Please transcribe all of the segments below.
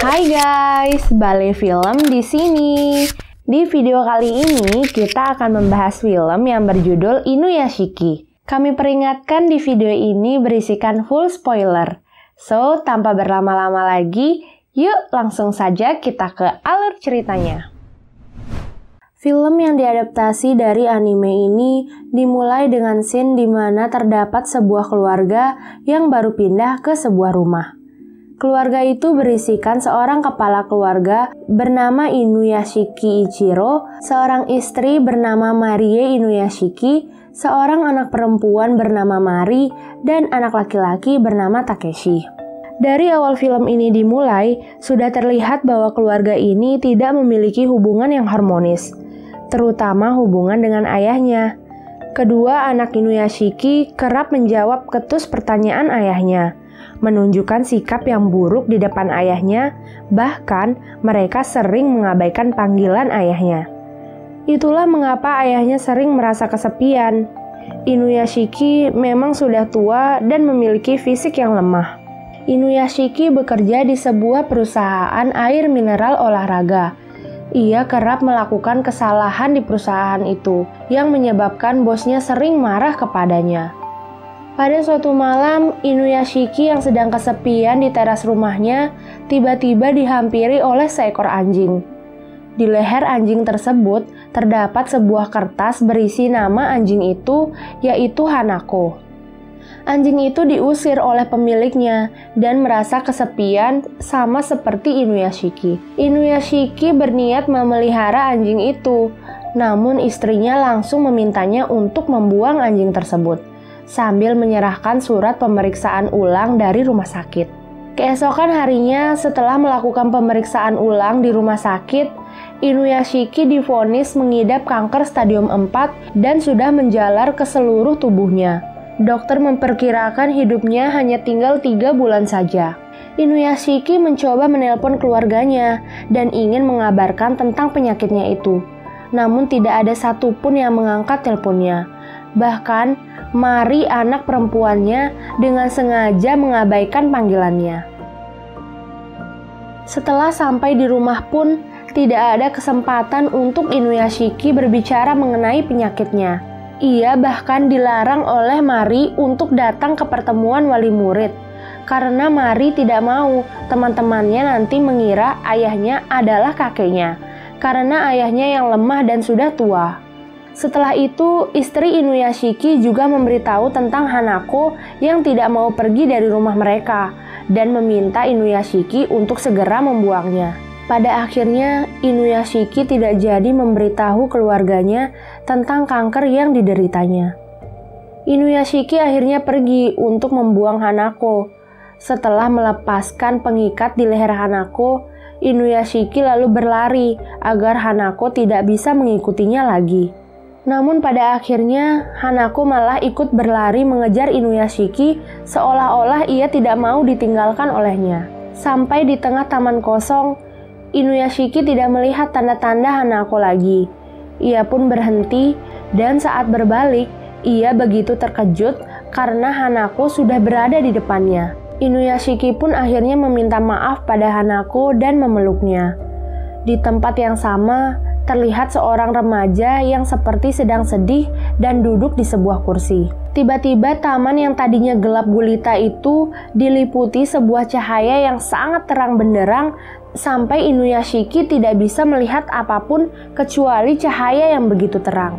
Hai guys, Bale Film di sini. Di video kali ini kita akan membahas film yang berjudul Inuyashiki. Kami peringatkan di video ini berisikan full spoiler. So, tanpa berlama-lama lagi, yuk langsung saja kita ke alur ceritanya. Film yang diadaptasi dari anime ini dimulai dengan scene di mana terdapat sebuah keluarga yang baru pindah ke sebuah rumah. Keluarga itu berisikan seorang kepala keluarga bernama Inuyashiki Ichiro, seorang istri bernama Marie Inuyashiki, seorang anak perempuan bernama Mari, dan anak laki-laki bernama Takeshi. Dari awal film ini dimulai, sudah terlihat bahwa keluarga ini tidak memiliki hubungan yang harmonis, terutama hubungan dengan ayahnya. Kedua anak Inuyashiki kerap menjawab ketus pertanyaan ayahnya, menunjukkan sikap yang buruk di depan ayahnya, bahkan mereka sering mengabaikan panggilan ayahnya. Itulah mengapa ayahnya sering merasa kesepian. Inuyashiki memang sudah tua dan memiliki fisik yang lemah. Inuyashiki bekerja di sebuah perusahaan air mineral olahraga. Ia kerap melakukan kesalahan di perusahaan itu, yang menyebabkan bosnya sering marah kepadanya. Pada suatu malam, Inuyashiki yang sedang kesepian di teras rumahnya tiba-tiba dihampiri oleh seekor anjing. Di leher anjing tersebut terdapat sebuah kertas berisi nama anjing itu, yaitu Hanako. Anjing itu diusir oleh pemiliknya dan merasa kesepian sama seperti Inuyashiki. Inuyashiki berniat memelihara anjing itu, namun istrinya langsung memintanya untuk membuang anjing tersebut, sambil menyerahkan surat pemeriksaan ulang dari rumah sakit. Keesokan harinya, setelah melakukan pemeriksaan ulang di rumah sakit, Inuyashiki divonis mengidap kanker stadium 4 dan sudah menjalar ke seluruh tubuhnya. Dokter memperkirakan hidupnya hanya tinggal 3 bulan saja. Inuyashiki mencoba menelpon keluarganya dan ingin mengabarkan tentang penyakitnya itu. Namun tidak ada satupun yang mengangkat teleponnya. Bahkan, Mari anak perempuannya dengan sengaja mengabaikan panggilannya. Setelah sampai di rumah pun, tidak ada kesempatan untuk Inuyashiki berbicara mengenai penyakitnya. Ia bahkan dilarang oleh Mari untuk datang ke pertemuan wali murid, karena Mari tidak mau teman-temannya nanti mengira ayahnya adalah kakeknya, karena ayahnya yang lemah dan sudah tua. Setelah itu, istri Inuyashiki juga memberitahu tentang Hanako yang tidak mau pergi dari rumah mereka dan meminta Inuyashiki untuk segera membuangnya. Pada akhirnya, Inuyashiki tidak jadi memberitahu keluarganya tentang kanker yang dideritanya. Inuyashiki akhirnya pergi untuk membuang Hanako. Setelah melepaskan pengikat di leher Hanako, Inuyashiki lalu berlari agar Hanako tidak bisa mengikutinya lagi. Namun pada akhirnya, Hanako malah ikut berlari mengejar Inuyashiki seolah-olah ia tidak mau ditinggalkan olehnya. Sampai di tengah taman kosong, Inuyashiki tidak melihat tanda-tanda Hanako lagi. Ia pun berhenti dan saat berbalik, ia begitu terkejut karena Hanako sudah berada di depannya. Inuyashiki pun akhirnya meminta maaf pada Hanako dan memeluknya. Di tempat yang sama, terlihat seorang remaja yang seperti sedang sedih dan duduk di sebuah kursi. Tiba-tiba taman yang tadinya gelap gulita itu diliputi sebuah cahaya yang sangat terang benderang sampai Inuyashiki tidak bisa melihat apapun kecuali cahaya yang begitu terang.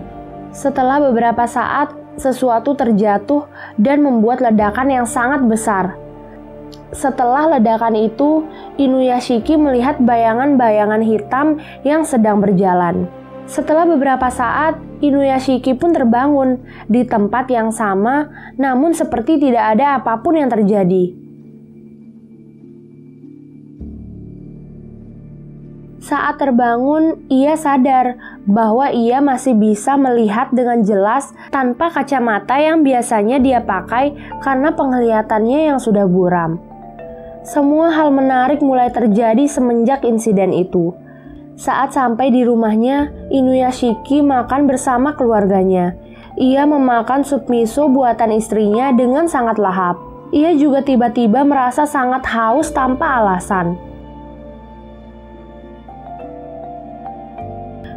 Setelah beberapa saat, sesuatu terjatuh dan membuat ledakan yang sangat besar. Setelah ledakan itu, Inuyashiki melihat bayangan-bayangan hitam yang sedang berjalan. Setelah beberapa saat, Inuyashiki pun terbangun di tempat yang sama, namun seperti tidak ada apapun yang terjadi. Saat terbangun, ia sadar bahwa ia masih bisa melihat dengan jelas tanpa kacamata yang biasanya dia pakai karena penglihatannya yang sudah buram. Semua hal menarik mulai terjadi semenjak insiden itu. Saat sampai di rumahnya, Inuyashiki makan bersama keluarganya. Ia memakan sup miso buatan istrinya dengan sangat lahap. Ia juga tiba-tiba merasa sangat haus tanpa alasan.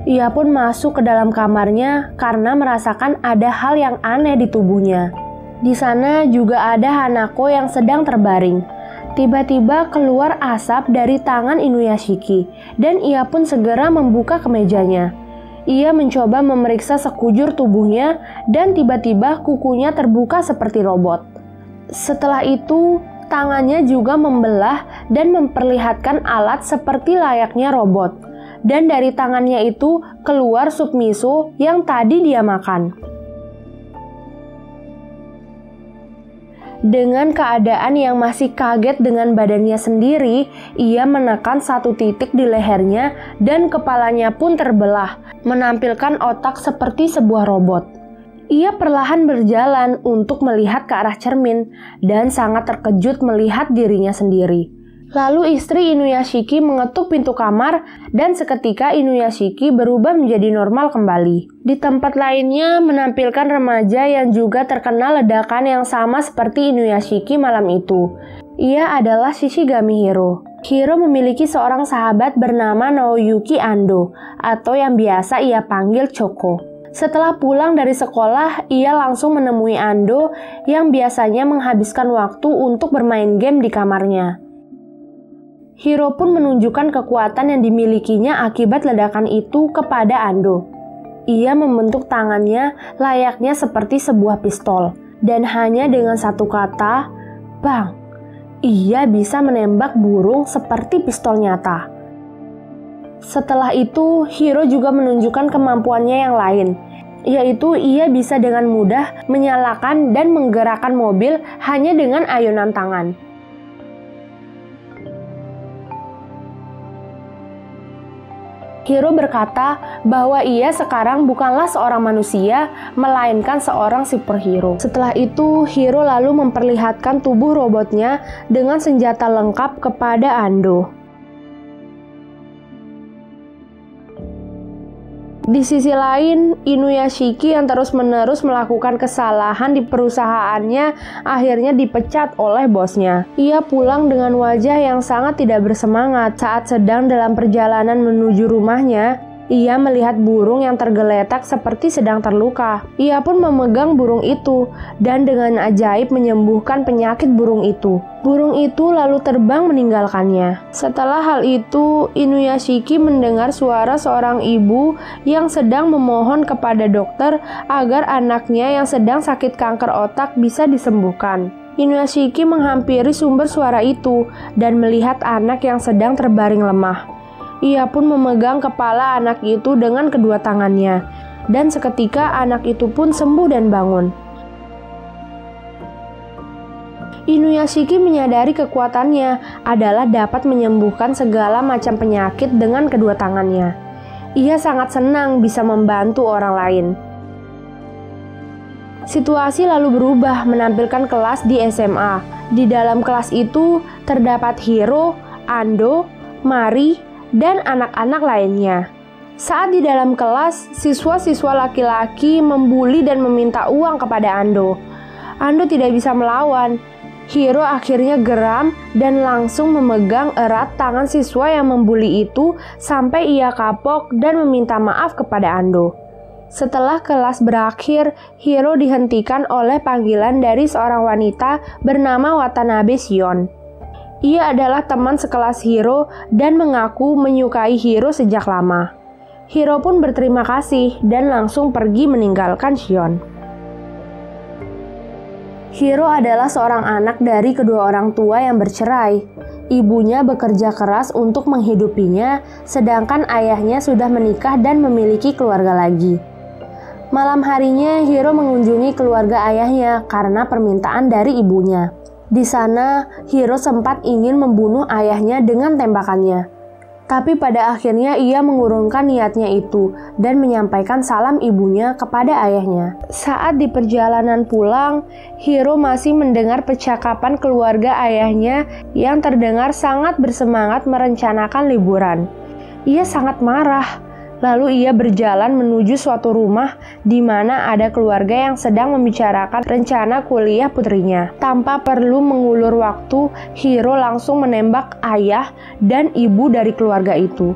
Ia pun masuk ke dalam kamarnya karena merasakan ada hal yang aneh di tubuhnya. Di sana juga ada Hanako yang sedang terbaring. Tiba-tiba keluar asap dari tangan Inuyashiki dan ia pun segera membuka kemejanya. Ia mencoba memeriksa sekujur tubuhnya dan tiba-tiba kukunya terbuka seperti robot. Setelah itu, tangannya juga membelah dan memperlihatkan alat seperti layaknya robot. Dan dari tangannya itu keluar sup miso yang tadi dia makan. Dengan keadaan yang masih kaget dengan badannya sendiri, ia menekan satu titik di lehernya dan kepalanya pun terbelah, menampilkan otak seperti sebuah robot. Ia perlahan berjalan untuk melihat ke arah cermin dan sangat terkejut melihat dirinya sendiri. Lalu istri Inuyashiki mengetuk pintu kamar dan seketika Inuyashiki berubah menjadi normal kembali. Di tempat lainnya menampilkan remaja yang juga terkena ledakan yang sama seperti Inuyashiki malam itu. Ia adalah Shishigami Hiro. Hiro memiliki seorang sahabat bernama Naoyuki Ando atau yang biasa ia panggil Choco. Setelah pulang dari sekolah, ia langsung menemui Ando yang biasanya menghabiskan waktu untuk bermain game di kamarnya. Hiro pun menunjukkan kekuatan yang dimilikinya akibat ledakan itu kepada Ando. Ia membentuk tangannya layaknya seperti sebuah pistol, dan hanya dengan satu kata, "Bang," ia bisa menembak burung seperti pistol nyata. Setelah itu, Hiro juga menunjukkan kemampuannya yang lain, yaitu ia bisa dengan mudah menyalakan dan menggerakkan mobil hanya dengan ayunan tangan. Hiro berkata bahwa ia sekarang bukanlah seorang manusia, melainkan seorang superhero. Setelah itu, Hiro lalu memperlihatkan tubuh robotnya dengan senjata lengkap kepada Ando. Di sisi lain, Inuyashiki yang terus-menerus melakukan kesalahan di perusahaannya akhirnya dipecat oleh bosnya. Ia pulang dengan wajah yang sangat tidak bersemangat. Saat sedang dalam perjalanan menuju rumahnya, ia melihat burung yang tergeletak seperti sedang terluka. Ia pun memegang burung itu dan dengan ajaib menyembuhkan penyakit burung itu. Burung itu lalu terbang meninggalkannya. Setelah hal itu, Inuyashiki mendengar suara seorang ibu yang sedang memohon kepada dokter agar anaknya yang sedang sakit kanker otak bisa disembuhkan. Inuyashiki menghampiri sumber suara itu dan melihat anak yang sedang terbaring lemah. Ia pun memegang kepala anak itu dengan kedua tangannya, dan seketika anak itu pun sembuh dan bangun. Inuyashiki menyadari kekuatannya adalah dapat menyembuhkan segala macam penyakit dengan kedua tangannya. Ia sangat senang bisa membantu orang lain. Situasi lalu berubah menampilkan kelas di SMA. Di dalam kelas itu terdapat Hiro, Ando, Mari, dan anak-anak lainnya. Saat di dalam kelas, siswa-siswa laki-laki membuli dan meminta uang kepada Ando. Ando tidak bisa melawan. Hiro akhirnya geram dan langsung memegang erat tangan siswa yang membuli itu sampai ia kapok dan meminta maaf kepada Ando. Setelah kelas berakhir, Hiro dihentikan oleh panggilan dari seorang wanita bernama Watanabe Shion. Ia adalah teman sekelas Hiro dan mengaku menyukai Hiro sejak lama. Hiro pun berterima kasih dan langsung pergi meninggalkan Shion. Hiro adalah seorang anak dari kedua orang tua yang bercerai. Ibunya bekerja keras untuk menghidupinya, sedangkan ayahnya sudah menikah dan memiliki keluarga lagi. Malam harinya, Hiro mengunjungi keluarga ayahnya karena permintaan dari ibunya. Di sana, Hiro sempat ingin membunuh ayahnya dengan tembakannya. Tapi pada akhirnya ia mengurungkan niatnya itu dan menyampaikan salam ibunya kepada ayahnya. Saat di perjalanan pulang, Hiro masih mendengar percakapan keluarga ayahnya yang terdengar sangat bersemangat merencanakan liburan. Ia sangat marah. Lalu ia berjalan menuju suatu rumah di mana ada keluarga yang sedang membicarakan rencana kuliah putrinya. Tanpa perlu mengulur waktu, Hiro langsung menembak ayah dan ibu dari keluarga itu.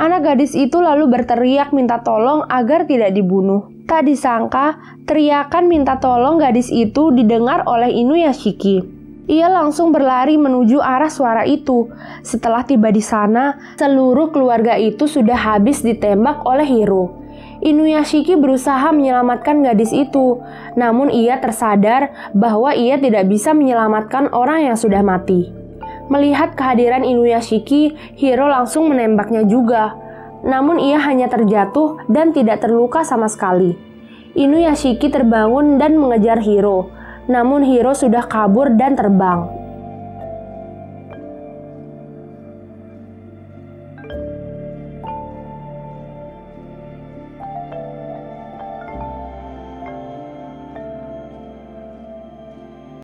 Anak gadis itu lalu berteriak minta tolong agar tidak dibunuh. Tak disangka, teriakan minta tolong gadis itu didengar oleh Inuyashiki. Ia langsung berlari menuju arah suara itu. Setelah tiba di sana, seluruh keluarga itu sudah habis ditembak oleh Hiro. Inuyashiki berusaha menyelamatkan gadis itu, namun ia tersadar bahwa ia tidak bisa menyelamatkan orang yang sudah mati. Melihat kehadiran Inuyashiki, Hiro langsung menembaknya juga. Namun ia hanya terjatuh dan tidak terluka sama sekali. Inuyashiki terbangun dan mengejar Hiro. Namun Hiro sudah kabur dan terbang.